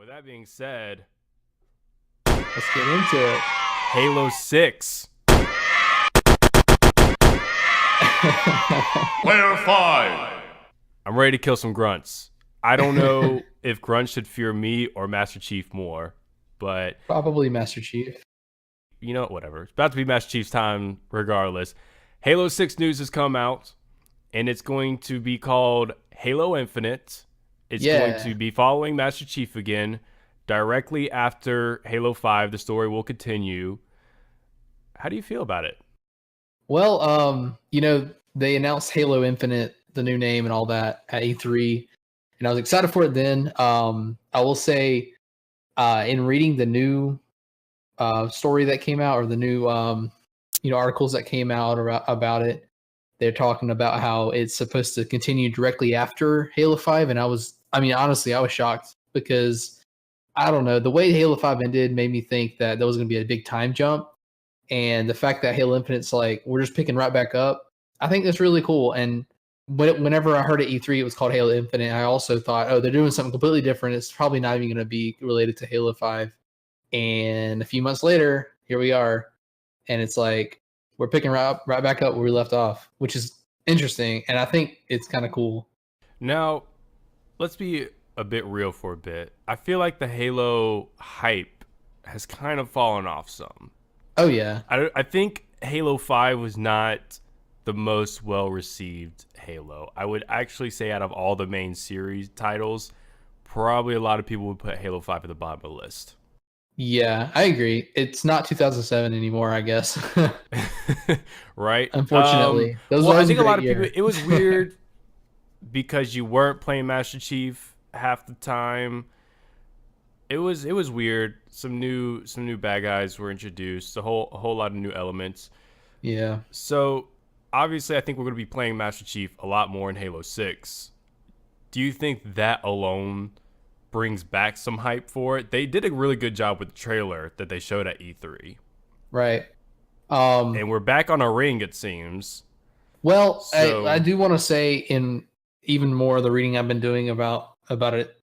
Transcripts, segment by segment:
with that being said, Let's get into it. Halo 6. Player 5. I'm ready to kill some grunts. I don't know if grunts should fear me or Master Chief more, but Probably Master Chief. you know, whatever. It's about to be Master Chief's time regardless. Halo 6 news has come out, and it's going to be called Halo Infinite. It's going to be following Master Chief again. Directly after Halo 5, the story will continue. How do you feel about it? Well, they announced Halo Infinite, the new name and all that at E3, and I was excited for it then. I will say, in reading the new story that came out, or the new articles that came out about it, they're talking about how it's supposed to continue directly after Halo 5, and honestly, I was shocked because I don't know, the way Halo 5 ended made me think that was going to be a big time jump, and the fact that Halo Infinite's like we're just picking right back up, I think that's really cool. And whenever I heard at E3 it was called Halo Infinite, I also thought, oh, they're doing something completely different. It's probably not even going to be related to Halo 5. And a few months later, here we are, and it's like we're picking right back up where we left off, which is interesting, and I think it's kind of cool. Now, let's be a bit real for a bit. I feel like the Halo hype has kind of fallen off some. Oh yeah. I think Halo 5 was not the most well-received Halo. I would actually say out of all the main series titles, probably a lot of people would put Halo 5 at the bottom of the list. Yeah, I agree. It's not 2007 anymore, I guess. Right? Unfortunately. I think a lot of people, it was weird because you weren't playing Master Chief half the time. It was weird. Some new bad guys were introduced. A whole lot of new elements. Yeah. So obviously, I think we're going to be playing Master Chief a lot more in Halo 6. Do you think that alone brings back some hype for it? They did a really good job with the trailer that they showed at E3. Right. And we're back on a ring, it seems. Well, So- I do want to say, in even more of the reading I've been doing about it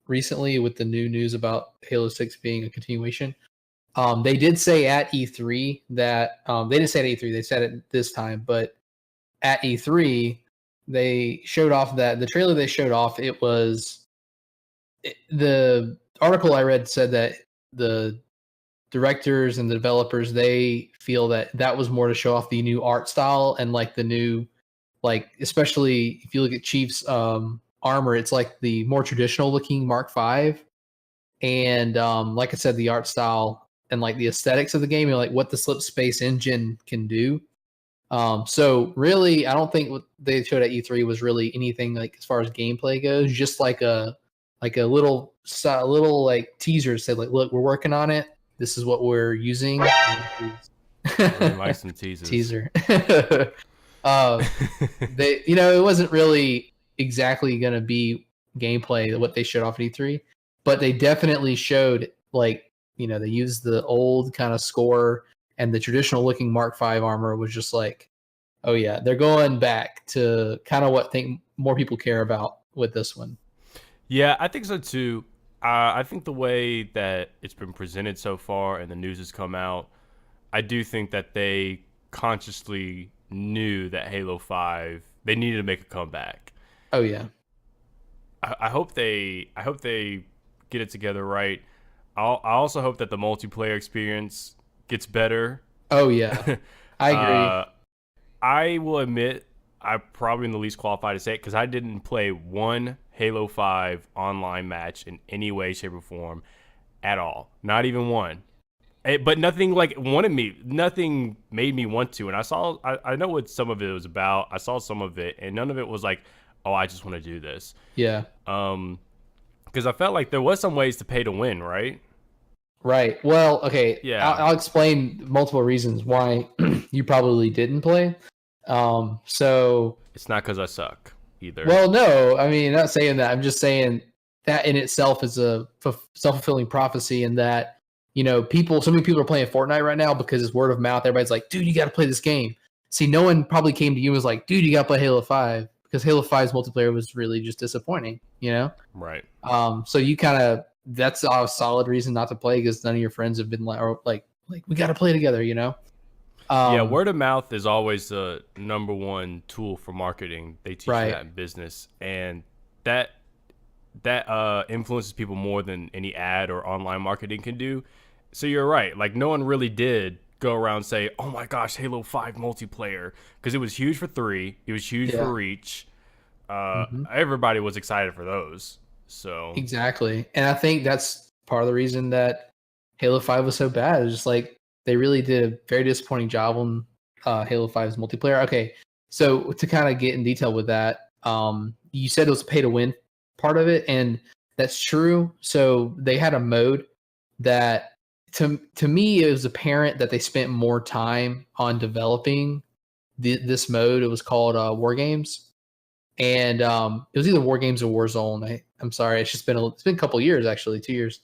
recently with the new news about Halo 6 being a continuation, they did say at E3 that they didn't say at E3, they said it this time, but at E3 they showed off that the trailer they showed off, the article I read said that the directors and the developers, they feel that was more to show off the new art style and like the new, like, especially if you look at Chief's armor, it's like the more traditional looking Mark V. And like I said, the art style and like the aesthetics of the game, like what the Slip Space engine can do. So really, I don't think what they showed at E3 was really anything like as far as gameplay goes, just like a little like teaser said, like, look, we're working on it. This is what we're using. Really like some teasers. Teaser. They, it wasn't really exactly going to be gameplay what they showed off at E3, but they definitely showed, like, they used the old kind of score, and the traditional looking Mark V armor was just like, oh yeah, they're going back to kind of what more people care about with this one. Yeah, I think so too. I think the way that it's been presented so far and the news has come out, I do think that they consciously knew that Halo 5, they needed to make a comeback. Oh yeah. I hope they get it together right. I also hope that the multiplayer experience gets better. Oh yeah. I agree. I will admit I'm probably in the least qualified to say it because I didn't play one Halo 5 online match in any way, shape, or form at all. Not even one. But nothing nothing made me want to. And I know what some of it was about. I saw some of it, and none of it was like, oh, I just want to do this. Yeah. Because I felt like there was some ways to pay to win, right? Right. Well, okay. Yeah. I'll explain multiple reasons why you probably didn't play. So it's not because I suck either. Well, no, I mean, not saying that. I'm just saying that in itself is a self-fulfilling prophecy, in that, so many people are playing Fortnite right now because it's word of mouth. Everybody's like, dude, you got to play this game. See, no one probably came to you and was like, dude, you got to play Halo 5, because Halo 5's multiplayer was really just disappointing, Right. So you kind of that's a solid reason not to play because none of your friends have been like, or like we got to play together, you know? Yeah, Um, word of mouth is always the number one tool for marketing. They teach you right. that in business, and that influences people more than any ad or online marketing can do. So you're right. Like no one really did go around and say, "Oh my gosh, Halo 5 multiplayer," because it was huge for 3, it was huge for Yeah. Reach. Hmm. Everybody was excited for those. So Exactly. And I think that's part of the reason that Halo 5 was so bad. It's just like they really did a very disappointing job on Halo 5's multiplayer. Okay. So to kind of get in detail with that, you said it was a pay to win part of it, and that's true. So they had a mode that to me it was apparent that they spent more time on developing this mode. It was called War Games, and it was either War Games or Warzone. I'm sorry, it's been a couple years actually, 2 years.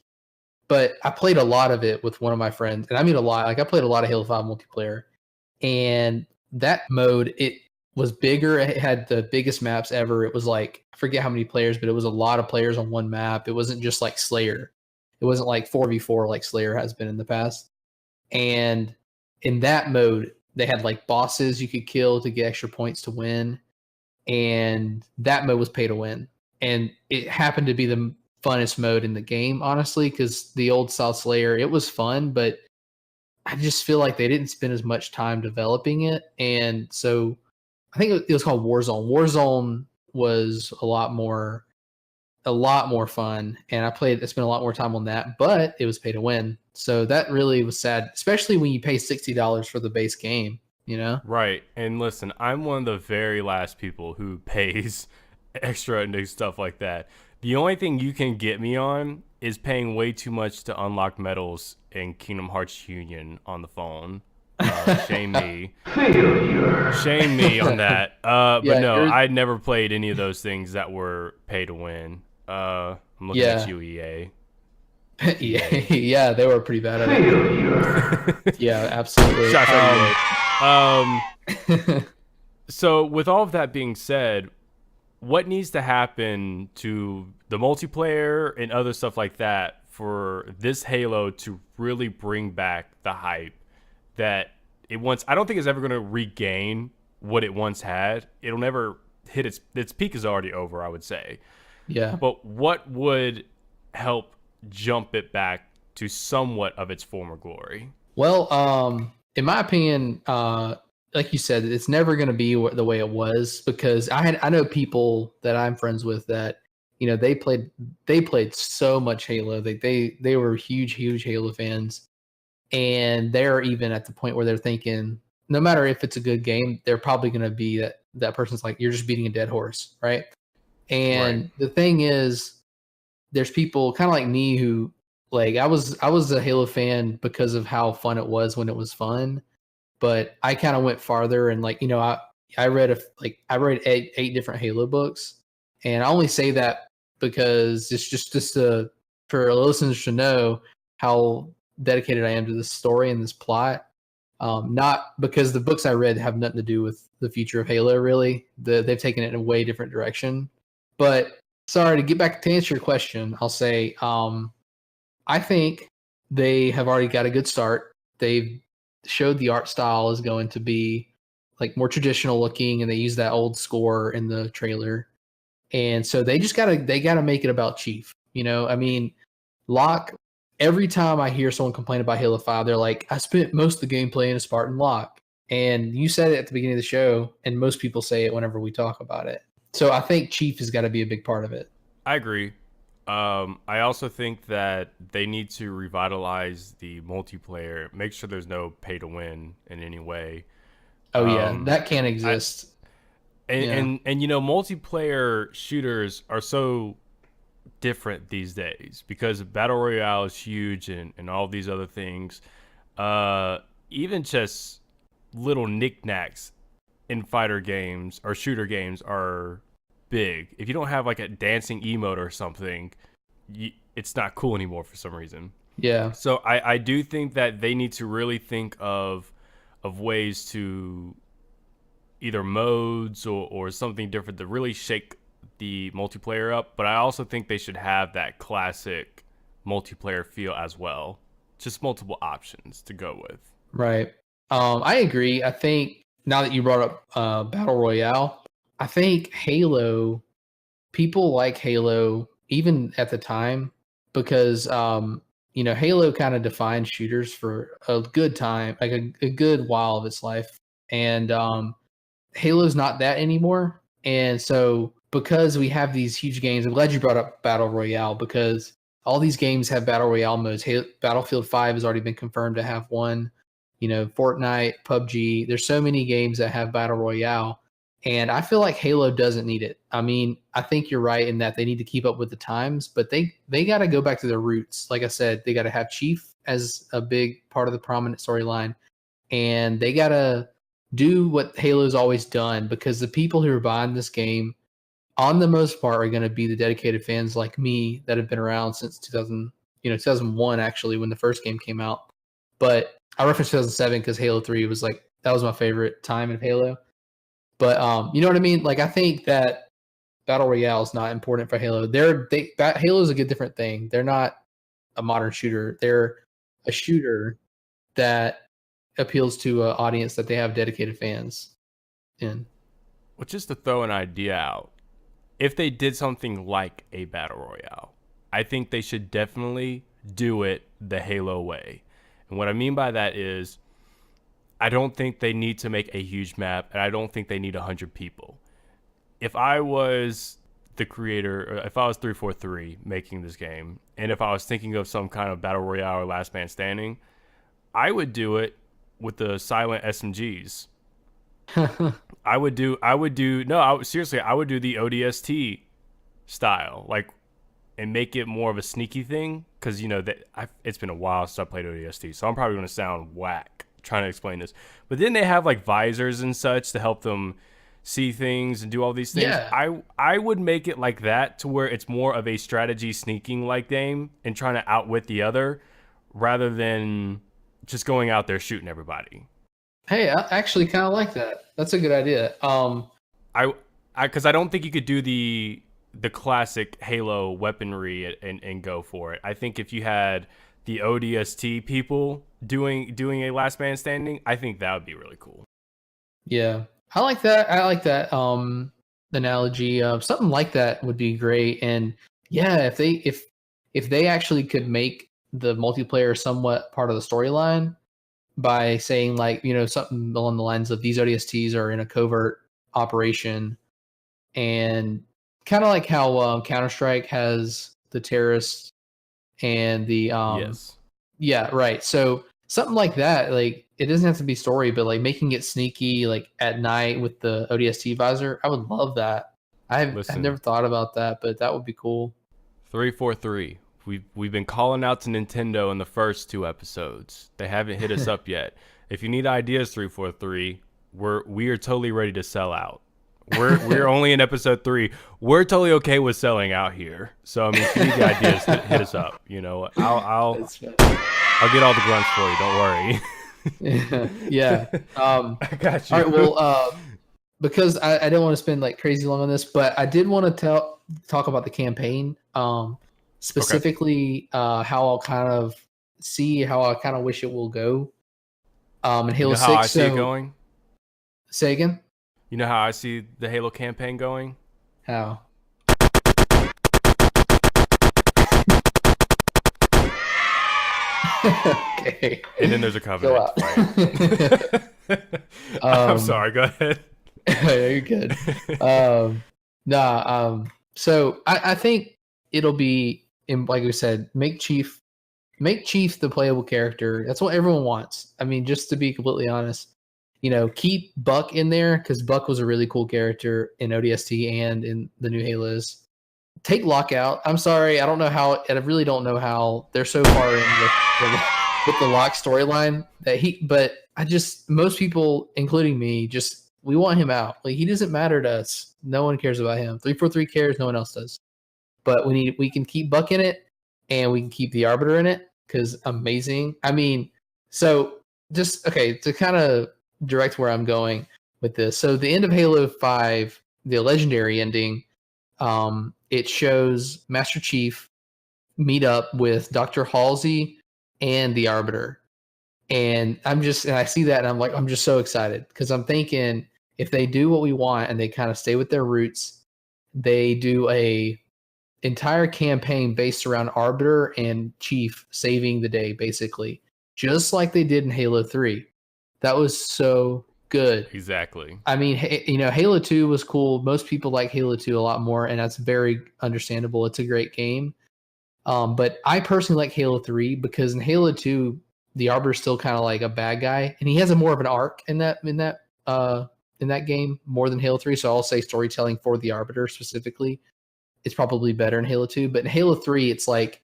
But I played a lot of it with one of my friends, and I mean a lot. Like I played a lot of Halo 5 multiplayer, and that mode it was bigger. It had the biggest maps ever. It was like I forget how many players, but it was a lot of players on one map. It wasn't just like Slayer. It wasn't like 4v4 like Slayer has been in the past. And in that mode, they had like bosses you could kill to get extra points to win, and that mode was pay to win. And it happened to be the funnest mode in the game, honestly, because the old South Slayer, it was fun, but I just feel like they didn't spend as much time developing it. And so I think it was called Warzone. Warzone was a lot more fun. And I spent a lot more time on that, but it was pay to win. So that really was sad, especially when you pay $60 for the base game, you know? right. And listen, I'm one of the very last people who pays extra into stuff like that. The only thing you can get me on is paying way too much to unlock medals in Kingdom Hearts Union on the phone. Shame me. Shame me on that. But Yeah, no, you're I never played any of those things that were pay to win. I'm looking at yeah. you, EA. Yeah, EA. yeah, they were pretty bad at it. Yeah, absolutely. Shots at EA. So with all of that being said, what needs to happen to the multiplayer and other stuff like that for this Halo to really bring back the hype that it once? I don't think it's ever going to regain what it once had. It'll never hit its peak is already over, I would say. Yeah. But what would help jump it back to somewhat of its former glory? Well, in my opinion, like you said, it's never going to be the way it was because I know people that I'm friends with that they played so much Halo. They were huge Halo fans, and they're even at the point where they're thinking, no matter if it's a good game, they're probably going to be that person's like, you're just beating a dead horse, right? Right. And the thing is, there's people kind of like me who like I was a Halo fan because of how fun it was when it was fun, but I kind of went farther and like I read I read eight different Halo books, and I only say that because it's just for listeners to know how dedicated I am to this story and this plot. Not because the books I read have nothing to do with the future of Halo. Really, they've taken it in a way different direction. But sorry to get back to answer your question, I'll say I think they have already got a good start. They've showed the art style is going to be like more traditional looking, and they use that old score in the trailer. And so they gotta make it about Chief. I mean, Locke. Every time I hear someone complain about Halo 5, they're like, I spent most of the game playing a Spartan Locke. And you said it at the beginning of the show, and most people say it whenever we talk about it. So I think Chief has got to be a big part of it. I agree. I also think that they need to revitalize the multiplayer, make sure there's no pay to win in any way. Oh yeah, Um, that can't I exist. and, Yeah. multiplayer shooters are so different these days because battle royale is huge and all these other things. Uh, Even just little knickknacks in fighter games or shooter games are big. If you don't have like a dancing emote or something, it's not cool anymore for some reason. Yeah. So I do think that they need to really think of ways to either modes or something different to really shake the multiplayer up. But I also think they should have that classic multiplayer feel as well. Just multiple options to go with. Right. I agree. I think now that you brought up Battle Royale, I think Halo, people like Halo even at the time because Halo kind of defined shooters for a good time, like a good while of its life. And Halo's not that anymore. And so because we have these huge games, I'm glad you brought up Battle Royale because all these games have Battle Royale modes. Battlefield 5 has already been confirmed to have one. Fortnite, PUBG. There's so many games that have Battle Royale. And I feel like Halo doesn't need it. I mean, I think you're right in that they need to keep up with the times, but they got to go back to their roots. Like I said, they got to have Chief as a big part of the prominent storyline, and they got to do what Halo's always done because the people who are buying this game, on the most part, are going to be the dedicated fans like me that have been around since 2001 actually when the first game came out. But I referenced 2007 because Halo 3 was like that was my favorite time in Halo. But you know what I mean? Like I think that Battle Royale is not important for Halo. Halo is a good different thing. They're not a modern shooter. They're a shooter that appeals to an audience that they have dedicated fans in. Well, just to throw an idea out, if they did something like a battle royale, I think they should definitely do it the Halo way. And what I mean by that is, I don't think they need to make a huge map, and I don't think they need 100 people. If I was the creator, or if I was 343 making this game, and if I was thinking of some kind of battle royale or last man standing, I would do it with the silent SMGs. Seriously, I would do the ODST style, like, and make it more of a sneaky thing, because it's been a while since I played ODST, so I'm probably going to sound whack trying to explain this. But then they have like visors and such to help them see things and do all these things. Yeah. I would make it like that to where it's more of a strategy sneaking like game and trying to outwit the other rather than just going out there shooting everybody. Hey, I actually kind of like that. That's a good idea. Because I don't think you could do the classic Halo weaponry and go for it. I think if you had the ODST people doing a last man standing, I think that would be really cool. Yeah, I like that. Analogy. Something like that would be great. And yeah, if they actually could make the multiplayer somewhat part of the storyline by saying like something along the lines of these ODSTs are in a covert operation, and kind of like how Counter-Strike has the terrorists and the Yes. yeah, right. So something like that, like it doesn't have to be story, but like making it sneaky, like at night with the ODST visor, I would love that. I've never thought about that, but that would be cool. 343. We've been calling out to Nintendo in the first 2 episodes. They haven't hit us up yet. If you need ideas, 343, we are totally ready to sell out. We're only in episode 3. We're totally okay with selling out here. So I mean, if you need the ideas, hit us up. I'll get all the grunts for you. Don't worry. Yeah. I got you. All right. Well, because I don't want to spend like crazy long on this, but I did want to talk about the campaign. Specifically, how I kind of wish it will go. In Halo 6. How I see it going? Say again. You know how I see the Halo campaign going? How? Okay. And then there's a covenant. Right? I'm sorry. Go ahead. You're good. So I think it'll be, like we said, make Chief the playable character. That's what everyone wants. I mean, just to be completely honest, keep Buck in there because Buck was a really cool character in ODST and in the new Halos. Take Lockout. I'm sorry, I really don't know how they're so far in with the Locke storyline but most people, including me, we want him out. Like he doesn't matter to us. No one cares about him. 343 cares. No one else does. But we can keep Buck in it, and we can keep the Arbiter in it because amazing. I mean, so just okay to kind of direct where I'm going with this. So the end of Halo 5, the legendary ending, it shows Master Chief meet up with Dr. Halsey and the Arbiter. And I see that and I'm like, I'm just so excited because I'm thinking if they do what we want and they kind of stay with their roots, they do a entire campaign based around Arbiter and Chief saving the day, basically, just like they did in Halo 3. That was so good. Exactly. I mean, Halo 2 was cool. Most people like Halo 2 a lot more, and that's very understandable. It's a great game. But I personally like Halo 3 because in Halo 2, the Arbiter's still kind of like a bad guy, and he has a more of an arc in that game more than Halo 3. So I'll say storytelling for the Arbiter specifically is probably better in Halo 2. But in Halo 3, it's like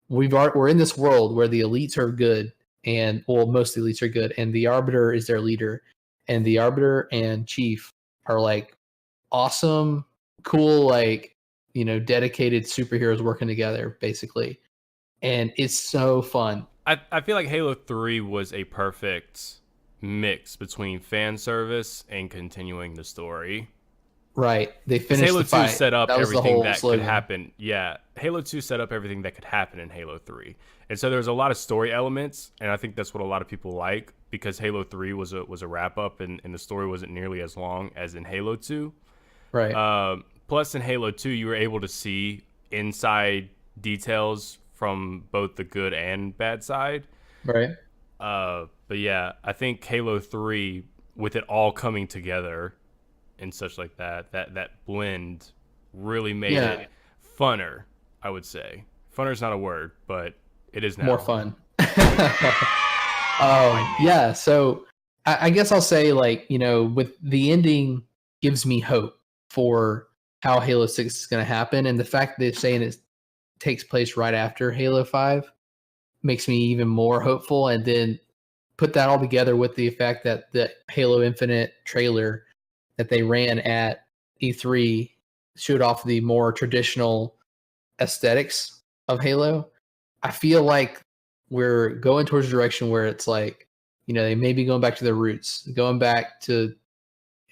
we're in this world where the elites are good, and well, most of the elites are good, and the Arbiter is their leader, and the Arbiter and Chief are like awesome, cool, like dedicated superheroes working together, basically, and it's so fun. I feel like Halo 3 was a perfect mix between fan service and continuing the story. Right? They Because finished Halo the 2 fight. set up That was the everything whole that could slogan. happen. Yeah, Halo 2 set up everything that could happen in Halo 3. And so there was a lot of story elements, and I think that's what a lot of people like because Halo 3 was a wrap up and the story wasn't nearly as long as in Halo 2. Right? Plus, in Halo 2, you were able to see inside details from both the good and bad side. Right? But yeah, I think Halo 3, with it all coming together and such like that blend really made Yeah. it funner, I would say. Funner is not a word, but it is now. More fun. Yeah. So I guess I'll say, like, with the ending gives me hope for how Halo 6 is going to happen. And the fact that they're saying it takes place right after Halo 5 makes me even more hopeful. And then put that all together with the fact that the Halo Infinite trailer that they ran at E3 showed off the more traditional aesthetics of Halo. I feel like we're going towards a direction where it's like, they may be going back to their roots, going back to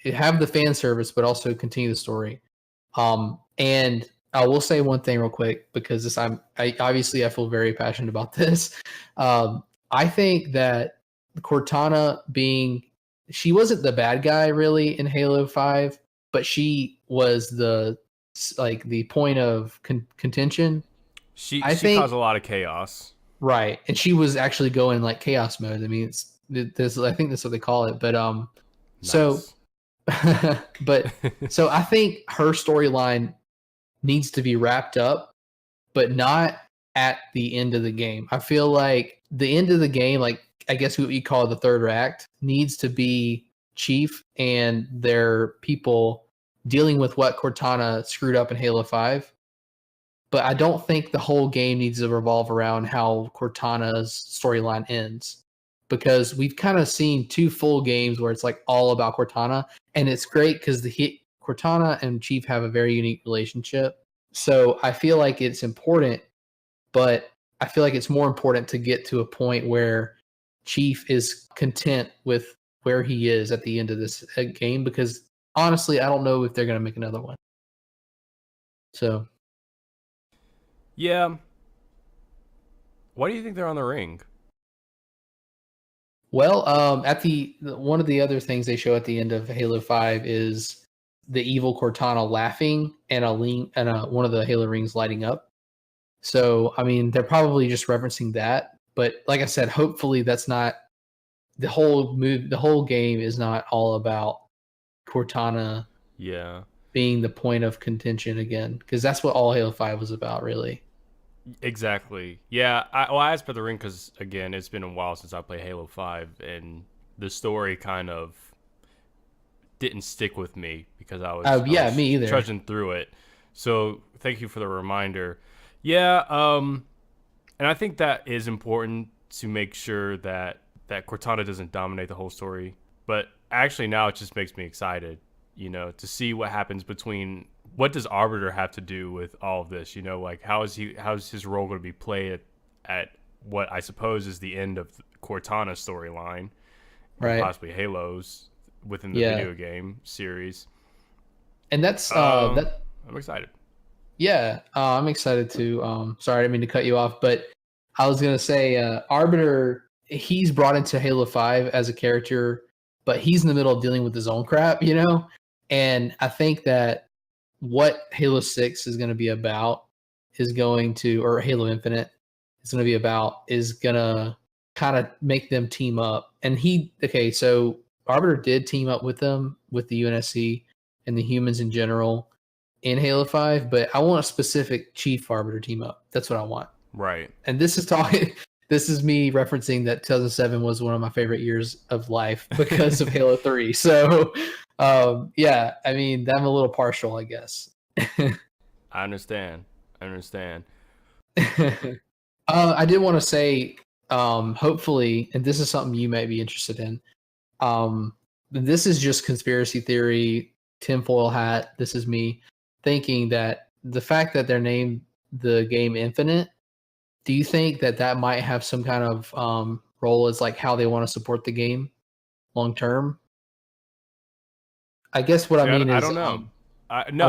have the fan service, but also continue the story. And I will say one thing real quick because I feel very passionate about this. I think that Cortana she wasn't the bad guy really in Halo 5, but she was the point of contention. She I she caused think a lot of chaos. right, and she was actually going like chaos mode. I mean, I think that's what they call it. But so Nice. but so I think her storyline needs to be wrapped up, but not at the end of the game. I feel like the end of the game, like I guess what you call the third act, needs to be Chief and their people dealing with what Cortana screwed up in Halo 5. But I don't think the whole game needs to revolve around how Cortana's storyline ends. Because we've kind of seen two full games where it's like all about Cortana, and it's great because Cortana and Chief have a very unique relationship. So I feel like it's important, but I feel like it's more important to get to a point where Chief is content with where he is at the end of this game. Because honestly, I don't know if they're going to make another one. So Yeah. Why do you think they're on the ring? well, at one of the other things they show at the end of Halo 5 is the evil Cortana laughing and one of the Halo rings lighting up. So, I mean, they're probably just referencing that. But like I said, hopefully that's not the whole move. The whole game is not all about Cortana Yeah. being the point of contention again, because that's what all Halo 5 was about, really. Exactly. Yeah. I asked for the ring because again, it's been a while since I played Halo 5, and the story kind of didn't stick with me because I Yeah, was me either. trudging through it. So thank you for the reminder. Yeah. And I think that is important to make sure that Cortana doesn't dominate the whole story. But actually, now it just makes me excited, to see what happens between what does Arbiter have to do with all of this. Like how's his role going to be played at what I suppose is the end of Cortana's storyline, and Right. possibly Halo's within the Yeah. video game series. And that's I'm excited. Yeah, I'm excited to. Sorry, I didn't mean to cut you off, but I was gonna say Arbiter. He's brought into Halo 5 as a character, but he's in the middle of dealing with his own crap, you know. And I think that what Halo 6 is going to be about is going to, or Halo Infinite is going to be about, is going to kind of make them team up. And okay, so Arbiter did team up with them, with the UNSC and the humans in general in Halo 5, but I want a specific Chief Arbiter team up. That's what I want. Right. And this is talking. This is me referencing that 2007 was one of my favorite years of life because of Halo 3. So, yeah, I mean, I'm a little partial, I guess. I understand. I did want to say, hopefully, and this is something you might be interested in. This is just conspiracy theory, tinfoil hat. This is me thinking that the fact that they're named the game Infinite, do you think that that might have some kind of role as like how they want to support the game long term? I guess what I mean I is, don't know. I know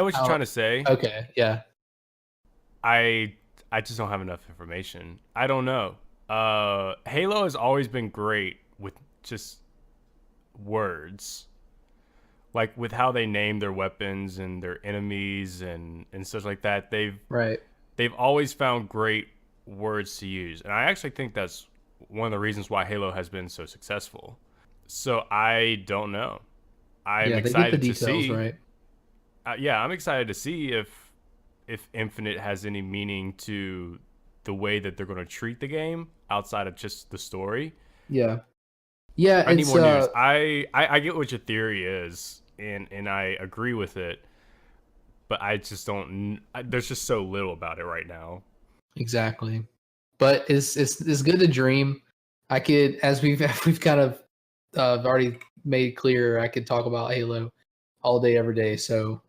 what you're trying to say. Okay, yeah, I just don't have enough information. I don't know. Halo has always been great with just words, like with how they name their weapons and their enemies and such like that. right, They've always found great words to use, and I actually think that's one of the reasons why Halo has been so successful. So I don't know. I'm yeah. They get the excited to details see. right. Yeah, I'm excited to see if Infinite has any meaning to the way that they're going to treat the game outside of just the story. Yeah, yeah. I need It's more news. I get what your theory is, and I agree with it, but I just don't. There's just so little about it right now. exactly. But it's good to dream. I could, as we've kind of already made clear, I could talk about Halo all day, every day. So,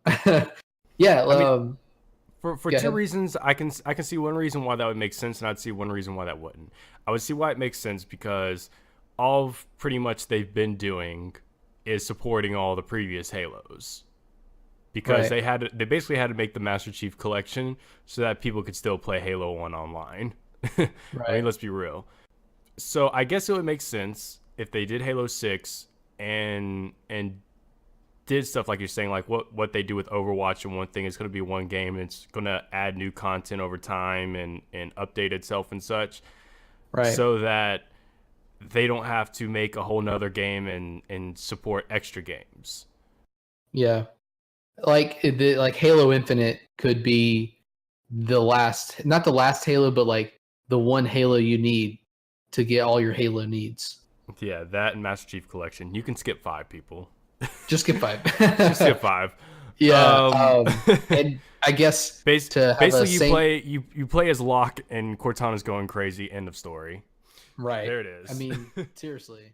yeah. I mean, for Go two ahead. reasons, I can see one reason why that would make sense, and I'd see one reason why that wouldn't. I would see why it makes sense because all of pretty much they've been doing is supporting all the previous Halos. Because Right. they basically had to make the Master Chief Collection so that people could still play Halo 1 online. I mean, Right. let's be real. So I guess it would make sense if they did Halo 6 and did stuff like you're saying, like what they do with Overwatch, and one thing is going to be one game and it's going to add new content over time and update itself and such, Right. so that they don't have to make a whole nother game and support extra games. Yeah. Like Halo Infinite could be the last, not the last Halo, but like the one Halo you need to get all your Halo needs. Yeah, that and Master Chief Collection. You can skip 5 people. Just get five. Just skip 5. Yeah. Um, And I guess to have a basically same you play as Locke and Cortana's going crazy. End of story. right. There it I is. mean, seriously.